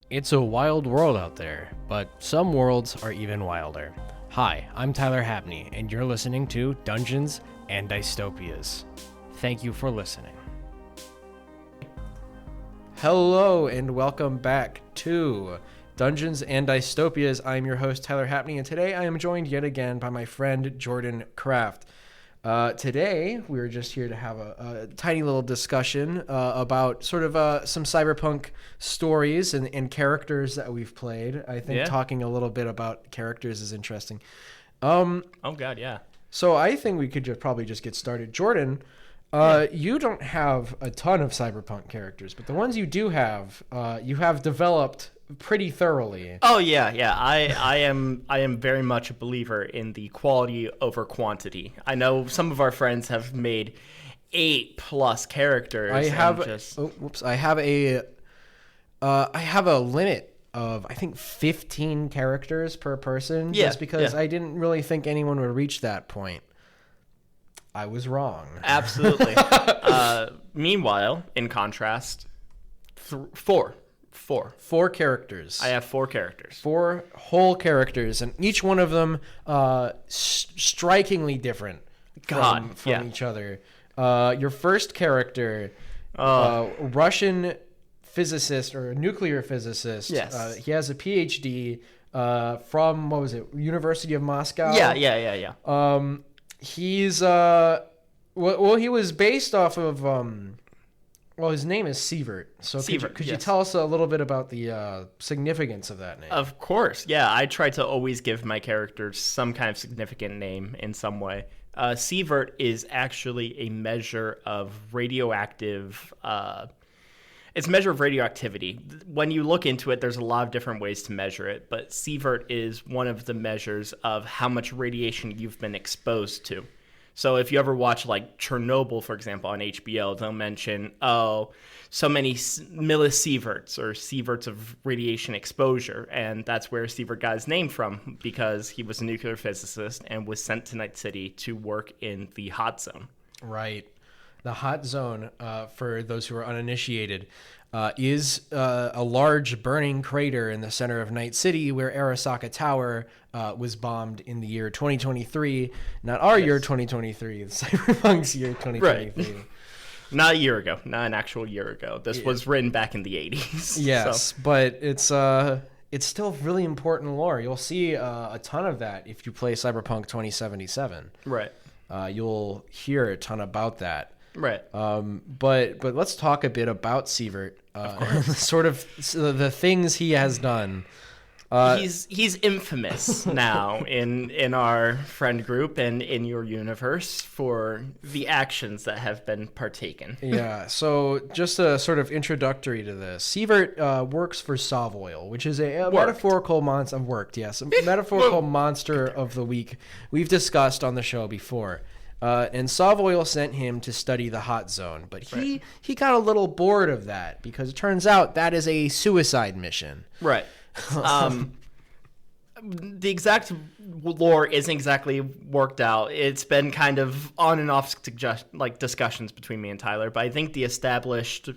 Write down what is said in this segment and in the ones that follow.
It's a wild world out there, but some worlds are even wilder. Hi, I'm Tyler Habney, and you're listening to Dungeons and Dystopias. Thank you for listening. Hello, and welcome back to Dungeons and Dystopias. I'm your host, Tyler Habney, and today I am joined yet again by my friend, Jordan Kraft. Today, we're just here to have a tiny little discussion about sort of some cyberpunk stories and characters that we've played. I think talking a little bit about characters is interesting. Oh, God, yeah. So I think we could probably just get started. Jordan, you don't have a ton of cyberpunk characters, but the ones you do have, you have developed pretty thoroughly. Oh, yeah. I am very much a believer in the quality over quantity. I know some of our friends have made 8+ characters. I have a limit of, I think, 15 characters per person, just because I didn't really think anyone would reach that point. I was wrong. Absolutely. Meanwhile, in contrast, four characters. I have 4 characters. 4 whole characters, and each one of them strikingly different from each other. Your first character, Russian physicist or nuclear physicist. Yes. He has a PhD from, what was it, University of Moscow? Yeah. He's, he was based off of... Well, his name is Sievert. So could you tell us a little bit about the significance of that name? Of course. Yeah, I try to always give my characters some kind of significant name in some way. Sievert is actually a measure of radioactive... it's a measure of radioactivity. When you look into it, there's a lot of different ways to measure it, but Sievert is one of the measures of how much radiation you've been exposed to. So if you ever watch, like, Chernobyl, for example, on HBO, they'll mention, so many millisieverts or sieverts of radiation exposure. And that's where Sievert got his name from, because he was a nuclear physicist and was sent to Night City to work in the hot zone. Right. The hot zone, for those who are uninitiated, is a large burning crater in the center of Night City where Arasaka Tower was bombed in the year 2023. Not our year 2023, the Cyberpunk's year 2023. Right. Not a year ago, not an actual year ago. This was written back in the 80s. Yes, but it's still really important lore. You'll see a ton of that if you play Cyberpunk 2077. Right. You'll hear a ton about that. Right. But let's talk a bit about Sievert. Sort of the things he has done. He's infamous now in our friend group and in your universe for the actions that have been partaken. Yeah. So just a sort of introductory to this, Sievert works for Sovoil, which is a metaphorical monster. Yes, a metaphorical monster of the week we've discussed on the show before. And Sovoil sent him to study the hot zone, but he got a little bored of that because it turns out that is a suicide mission. Right. The exact lore isn't exactly worked out. It's been kind of on and off discussions between me and Tyler, but I think the established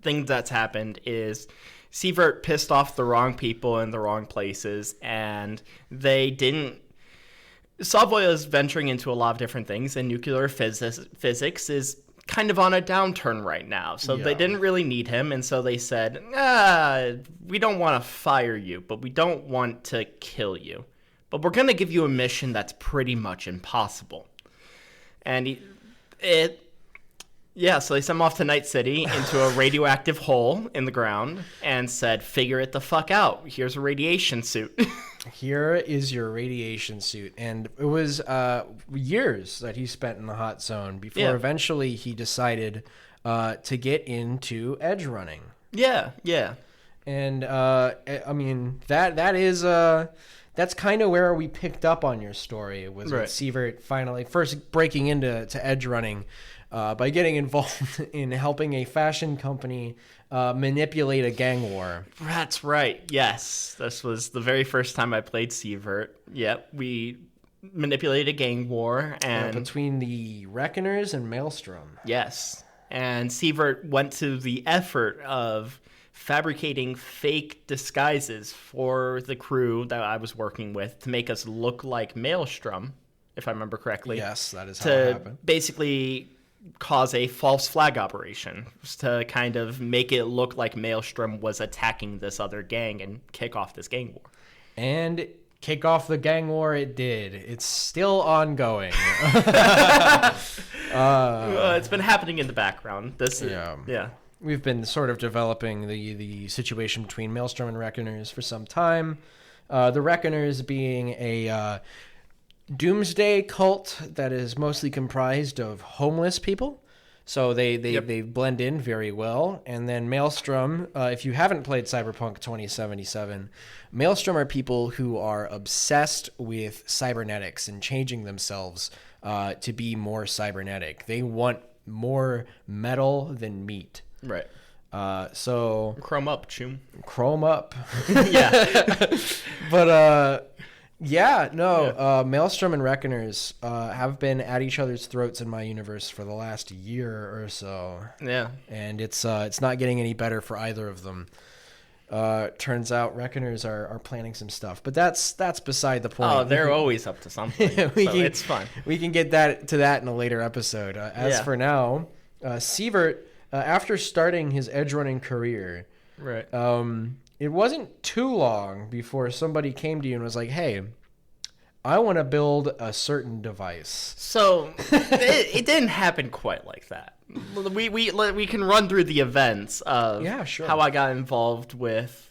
thing that's happened is Sievert pissed off the wrong people in the wrong places, and they didn't... Savoy is venturing into a lot of different things, and nuclear physics is kind of on a downturn right now. So they didn't really need him, and so they said, we don't want to fire you, but we don't want to kill you. But we're going to give you a mission that's pretty much impossible. And so they sent him off to Night City into a radioactive hole in the ground and said, figure it the fuck out. Here's a radiation suit. Here is your radiation suit. And it was years that he spent in the hot zone before eventually he decided to get into edge running. Yeah. And I mean, that's kind of where we picked up on your story, was with Sievert finally first breaking into edge running by getting involved in helping a fashion company manipulate a gang war. That's right. Yes. This was the very first time I played Sievert. Yep. We manipulated a gang war and between the Reckoners and Maelstrom. Yes. And Sievert went to the effort of fabricating fake disguises for the crew that I was working with to make us look like Maelstrom, if I remember correctly. Yes, that is how it happened. Basically cause a false flag operation to kind of make it look like Maelstrom was attacking this other gang and kick off this gang war. And kick off the gang war it did. It's still ongoing. It's been happening in the background. Yeah. We've been sort of developing the situation between Maelstrom and Reckoners for some time. The Reckoners being a doomsday cult that is mostly comprised of homeless people. So they blend in very well. And then Maelstrom, if you haven't played Cyberpunk 2077, Maelstrom are people who are obsessed with cybernetics and changing themselves to be more cybernetic. They want more metal than meat. Right. So Chrome up, Choom. Chrome up. Yeah. But Maelstrom and Reckoners have been at each other's throats in my universe for the last year or so. Yeah. And it's not getting any better for either of them. Turns out Reckoners are planning some stuff, but that's beside the point. Oh, they're always up to something. It's fun. We can get to that in a later episode. For now, Sievert, after starting his edge running career, right. It wasn't too long before somebody came to you and was like, "Hey, I want to build a certain device." So it didn't happen quite like that. We can run through the events of how I got involved with,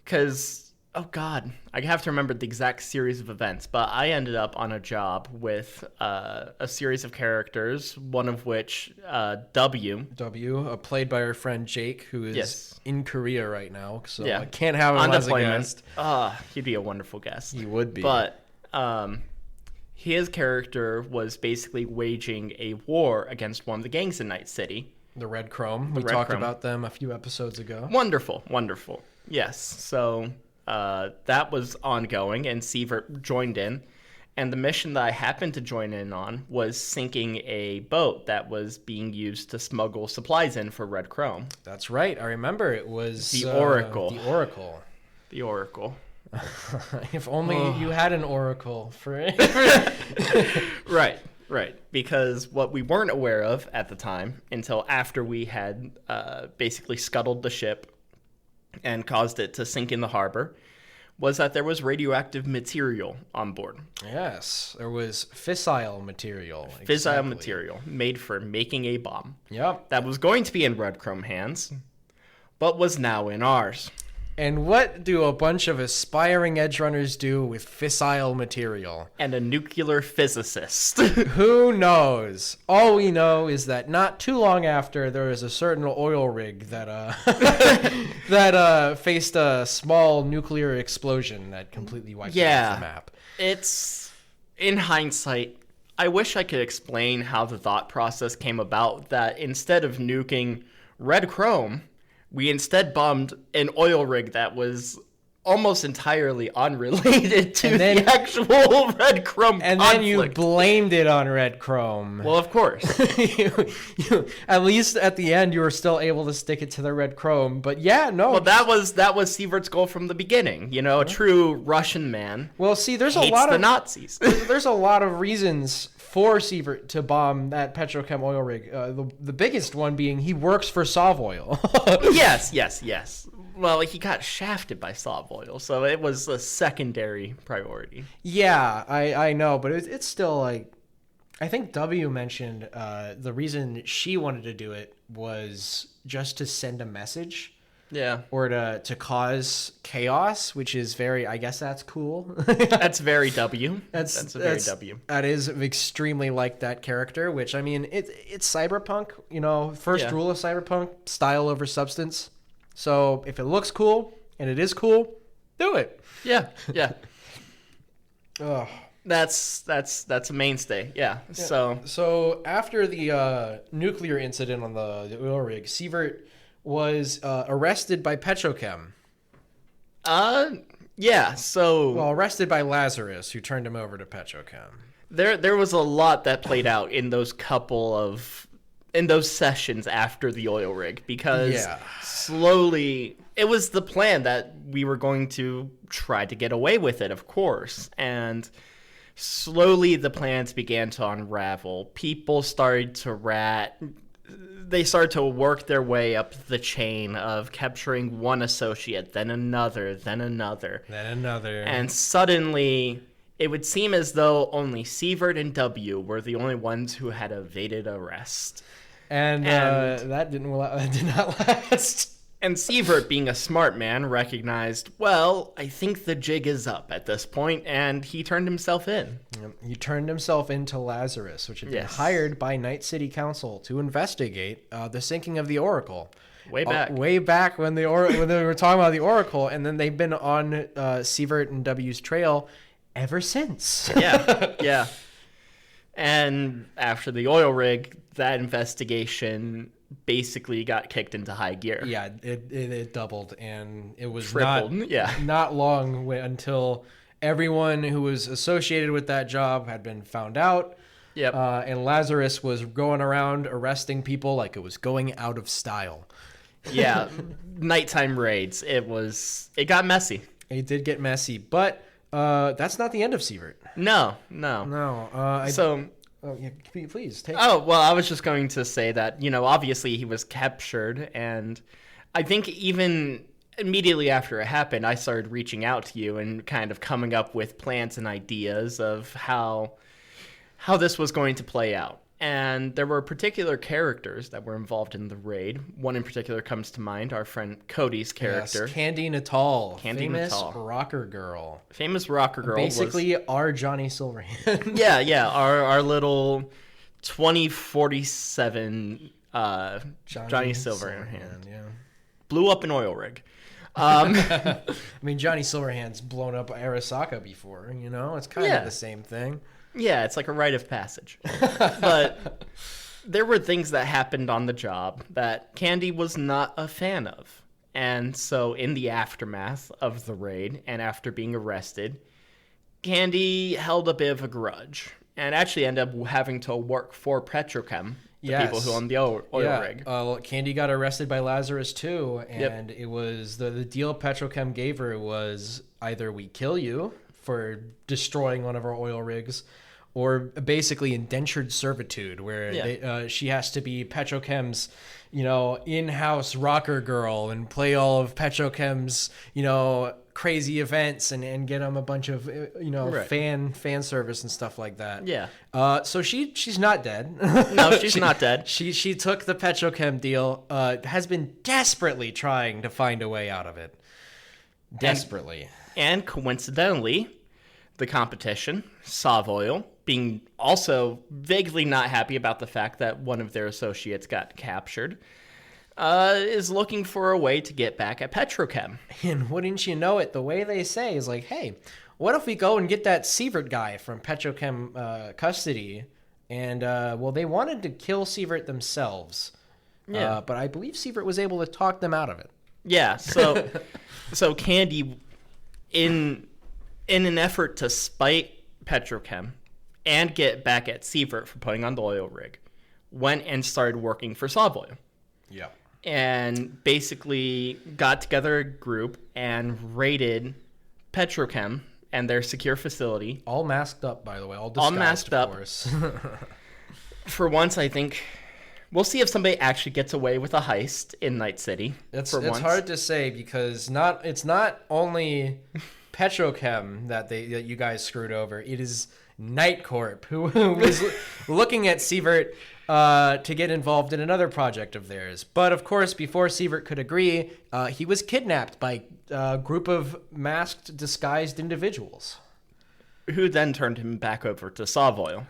because I have to remember the exact series of events, but I ended up on a job with a series of characters, one of which W, played by our friend Jake, who is in Korea right now, so I can't have him on as a deployment. guest. He'd be a wonderful guest. He would be. But his character was basically waging a war against one of the gangs in Night City. The Red Chrome. We talked about them a few episodes ago. Wonderful. Yes. So that was ongoing, and Sievert joined in. And the mission that I happened to join in on was sinking a boat that was being used to smuggle supplies in for Red Chrome. That's right. I remember it was the Oracle. The Oracle. If only you had an Oracle for it. Right. Because what we weren't aware of at the time, until after we had basically scuttled the ship and caused it to sink in the harbor, was that there was radioactive material on board. Yes, there was fissile material. Fissile material made for making a bomb. Yep. That was going to be in Red Chrome hands, but was now in ours. And what do a bunch of aspiring edge runners do with fissile material? And a nuclear physicist. Who knows? All we know is that not too long after, there was a certain oil rig that that faced a small nuclear explosion that completely wiped out the map. It's, in hindsight, I wish I could explain how the thought process came about that instead of nuking Red Chrome, we instead bombed an oil rig that was almost entirely unrelated to the actual Red Chrome and conflict. Then you blamed it on Red Chrome. Well, of course. you, at least at the end, you were still able to stick it to the Red Chrome. But Well, that was Sievert's goal from the beginning. You know, a true Russian man. Well, see, there's hates a lot the of Nazis. There's a lot of reasons for Sievert to bomb that petrochem oil rig. The biggest one being he works for Savoil. Yes. Well, he got shafted by Savoil, so it was a secondary priority. Yeah, I know, but it's still like, I think W mentioned the reason she wanted to do it was just to send a message. Yeah. Or to cause chaos, which is very, I guess that's cool. That's very W. That's very W. That is extremely like that character, which, I mean, it's Cyberpunk, you know, first rule of Cyberpunk, style over substance. So if it looks cool, and it is cool, do it. Yeah. Ugh. That's a mainstay, yeah. So after the nuclear incident on the oil rig, Sievert was arrested by Petrochem. Yeah, so... Well, arrested by Lazarus, who turned him over to Petrochem. There was a lot that played out in those couple of in those sessions after the oil rig, because Yeah. slowly it was the plan that we were going to try to get away with it, of course. And slowly the plans began to unravel. People started to rat. They started to work their way up the chain of capturing one associate, then another, then another. Then another. And suddenly, it would seem as though only Sievert and W were the only ones who had evaded arrest. And that did not last. And Sievert, being a smart man, recognized, well, I think the jig is up at this point, and he turned himself in. He turned himself into Lazarus, which had been hired by Night City Council to investigate the sinking of the Oracle. Way back when when they were talking about the Oracle, and then they've been on Sievert and W's trail ever since. Yeah. And after the oil rig, that investigation basically got kicked into high gear. Yeah, it doubled, and it was tripled. Not long until everyone who was associated with that job had been found out. Yep. And Lazarus was going around arresting people like it was going out of style. Yeah, nighttime raids. It got messy. It did get messy, but that's not the end of Sievert. No. Oh, yeah, please take. Oh, well, I was just going to say that, obviously he was captured, and I think even immediately after it happened, I started reaching out to you and kind of coming up with plans and ideas of how this was going to play out. And there were particular characters that were involved in the raid. One in particular comes to mind, our friend Cody's character. Yes, Candy Natal. Famous rocker girl. Famous rocker girl. Basically our Johnny Silverhand. Yeah. Our little 2047 Johnny Silverhand. Yeah. Blew up an oil rig. I mean, Johnny Silverhand's blown up Arasaka before, It's kind of the same thing. Yeah, it's like a rite of passage. But there were things that happened on the job that Candy was not a fan of. And so in the aftermath of the raid and after being arrested, Candy held a bit of a grudge and actually ended up having to work for Petrochem, the people who own the oil rig. Candy got arrested by Lazarus too, and it was the deal Petrochem gave her was either we kill you for destroying one of our oil rigs, or basically indentured servitude, where she has to be Petrochem's, in-house rocker girl and play all of Petrochem's, crazy events and get them a bunch of, fan service and stuff like that. Yeah. So she's not dead. No, she's not dead. She took the Petrochem deal. Has been desperately trying to find a way out of it. Desperately. And coincidentally, the competition, Savoil, being also vaguely not happy about the fact that one of their associates got captured, is looking for a way to get back at Petrochem. And wouldn't you know it, the way they say is like, hey, what if we go and get that Sievert guy from Petrochem custody? And, they wanted to kill Sievert themselves. Yeah. But I believe Sievert was able to talk them out of it. Yeah, so Candy, in an effort to spite Petrochem and get back at Sievert for putting on the oil rig, went and started working for Savoil. Yeah. And basically got together a group and raided Petrochem and their secure facility. All masked up, by the way. All masked up. Of course. For once, I think we'll see if somebody actually gets away with a heist in Night City. It's hard to say because it's not only Petrochem that you guys screwed over. It is Night Corp who was looking at Sievert to get involved in another project of theirs. But of course, before Sievert could agree, he was kidnapped by a group of masked, disguised individuals. Who then turned him back over to Savoil.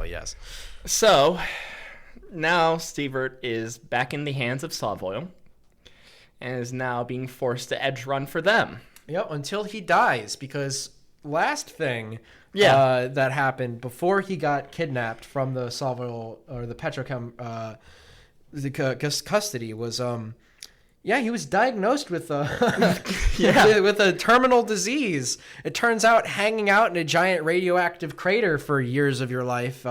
Yes. So, now Sievert is back in the hands of Savoil and is now being forced to edge run for them. Yep, until he dies, because last thing that happened before he got kidnapped from the Savoil or the Petrochem custody was Yeah, he was diagnosed with with a terminal disease. It turns out hanging out in a giant radioactive crater for years of your life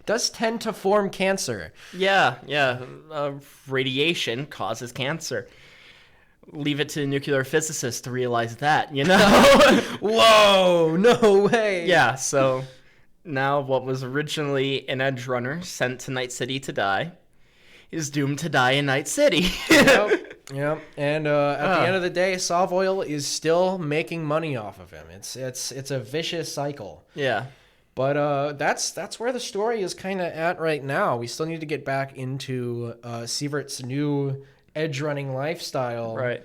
does tend to form cancer. Yeah. Radiation causes cancer. Leave it to nuclear physicists to realize that, you know? Whoa, no way. Yeah, so now what was originally an edge runner sent to Night City to die is doomed to die in Night City. Yep. And at the end of the day, Savoil is still making money off of him. It's a vicious cycle. Yeah. But that's where the story is kind of at right now. We still need to get back into Sievert's new edge running lifestyle, right?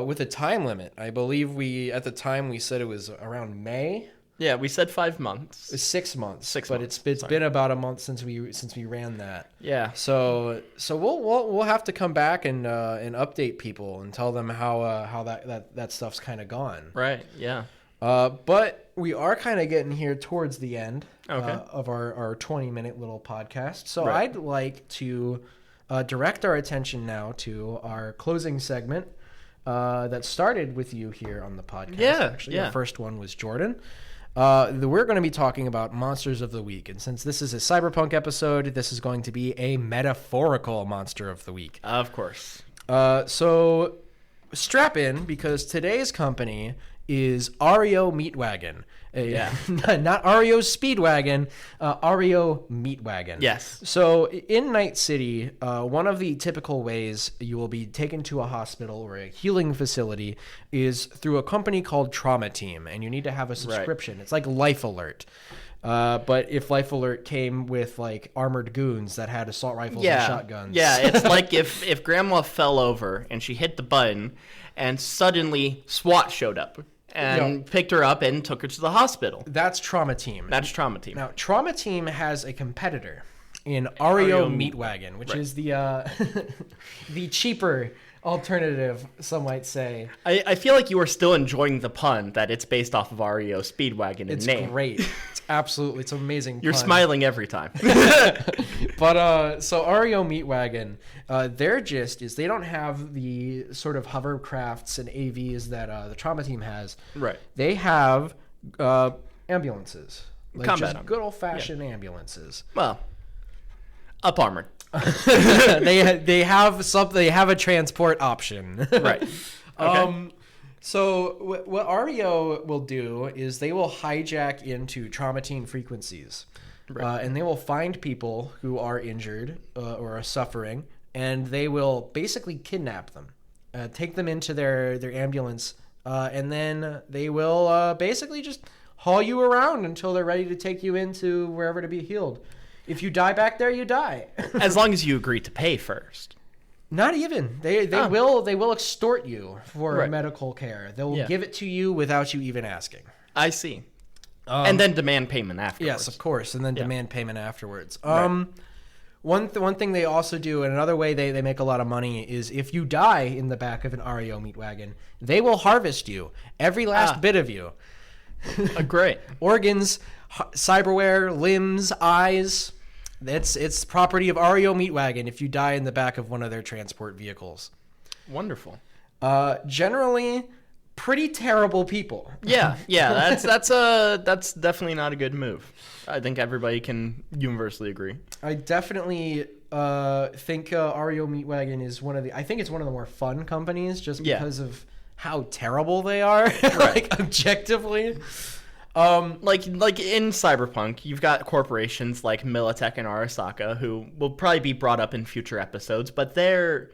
With a time limit. I believe at the time we said it was around May. Yeah, we said 5 months. 6 months. 6 but months. It's been about a month since we ran that. Yeah. So we'll have to come back and update people and tell them how that stuff's kind of gone. Right. Yeah. But we are kind of getting here towards the end of our 20-minute little podcast. So right. I'd like to direct our attention now to our closing segment that started with you here on the podcast. Yeah. Actually, the first one was Jordan. We're going to be talking about Monsters of the Week. And since this is a Cyberpunk episode, this is going to be a metaphorical Monster of the Week. Of course. So strap in, because today's company is Ario Meatwagon. Not Ario Speedwagon, Ario Meatwagon. Yes. So in Night City, one of the typical ways you will be taken to a hospital or a healing facility is through a company called Trauma Team, and you need to have a subscription. Right. It's like Life Alert. But if Life Alert came with like armored goons that had assault rifles and shotguns. Yeah, it's like if Grandma fell over and she hit the button and suddenly SWAT showed up and picked her up and took her to the hospital. That's Trauma Team. That's Trauma Team. Now, Trauma Team has a competitor in Ario Meatwagon, which is the the cheaper alternative, some might say. I feel like you are still enjoying the pun that it's based off of Ario Speedwagon in name. It's great. It's an amazing You're pun. smiling every time. But so Ario Meatwagon, their gist is they don't have the sort of hovercrafts and AVs that the Trauma Team has. Right. They have ambulances. Like combat just good old-fashioned ambulances. Well, up armored. they have a transport option. Right. Okay. So what Ario will do is they will hijack into Trauma Team frequencies, and they will find people who are injured or are suffering, and they will basically kidnap them, take them into their ambulance, and then they will basically just haul you around until they're ready to take you into wherever to be healed. If you die back there, you die. As long as you agree to pay first. Not even. They will extort you for medical care. They will give it to you without you even asking. I see. And then demand payment afterwards. Yes, of course, and then demand payment afterwards. One thing they also do, and another way they make a lot of money, is if you die in the back of an Ario Meatwagon, they will harvest you, every last bit of you. Great. Organs, cyberware, limbs, eyes. It's property of Ario Meatwagon if you die in the back of one of their transport vehicles. Wonderful. Generally, pretty terrible people. Yeah. That's definitely not a good move. I think everybody can universally agree. I definitely think Ario Meatwagon is I think it's one of the more fun companies just because of how terrible they are, like objectively. Like in Cyberpunk, you've got corporations like Militech and Arasaka who will probably be brought up in future episodes, but they're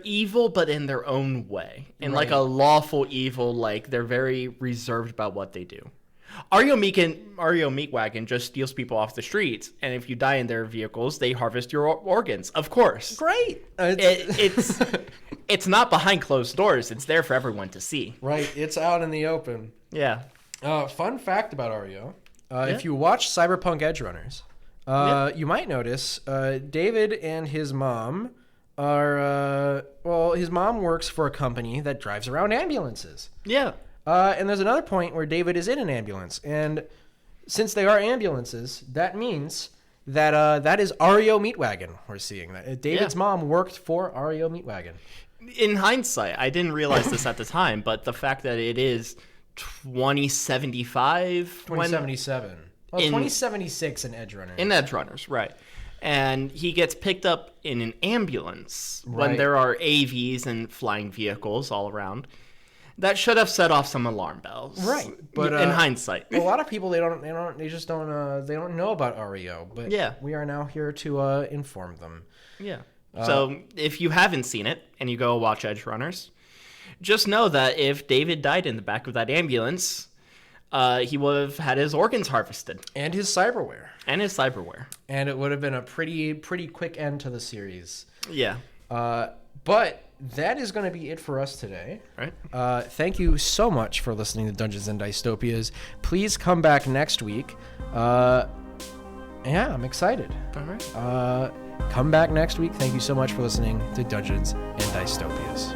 evil, but in their own way, in like a lawful evil. Like they're very reserved about what they do. Ario Meatwagon just steals people off the streets, and if you die in their vehicles, they harvest your organs. Of course, great. It's not behind closed doors. It's there for everyone to see. Right, it's out in the open. Yeah. Fun fact about Ario: if you watch Cyberpunk Edgerunners, you might notice David and his mom are his mom works for a company that drives around ambulances. Yeah. And there's another point where David is in an ambulance, and since they are ambulances, that means that that is Ario Meatwagon. We're seeing that David's mom worked for Ario Meatwagon. In hindsight, I didn't realize this at the time, but the fact that it is 2075... 2077. Well, 2076 in Edge Runners. In Edge Runners, right. And he gets picked up in an ambulance when Right. there are AVs and flying vehicles all around. That should have set off some alarm bells. Right. But in hindsight. a lot of people they don't know about REO, but Yeah. we are now here to inform them. Yeah. So if you haven't seen it and you go watch Edge Runners, just know that if David died in the back of that ambulance, he would have had his organs harvested. And his cyberware. And his cyberware. And it would have been a pretty quick end to the series. Yeah. But that is going to be it for us today. Right. Thank you so much for listening to Dungeons and Dystopias. Please come back next week. Yeah, I'm excited. All right. Come back next week. Thank you so much for listening to Dungeons and Dystopias.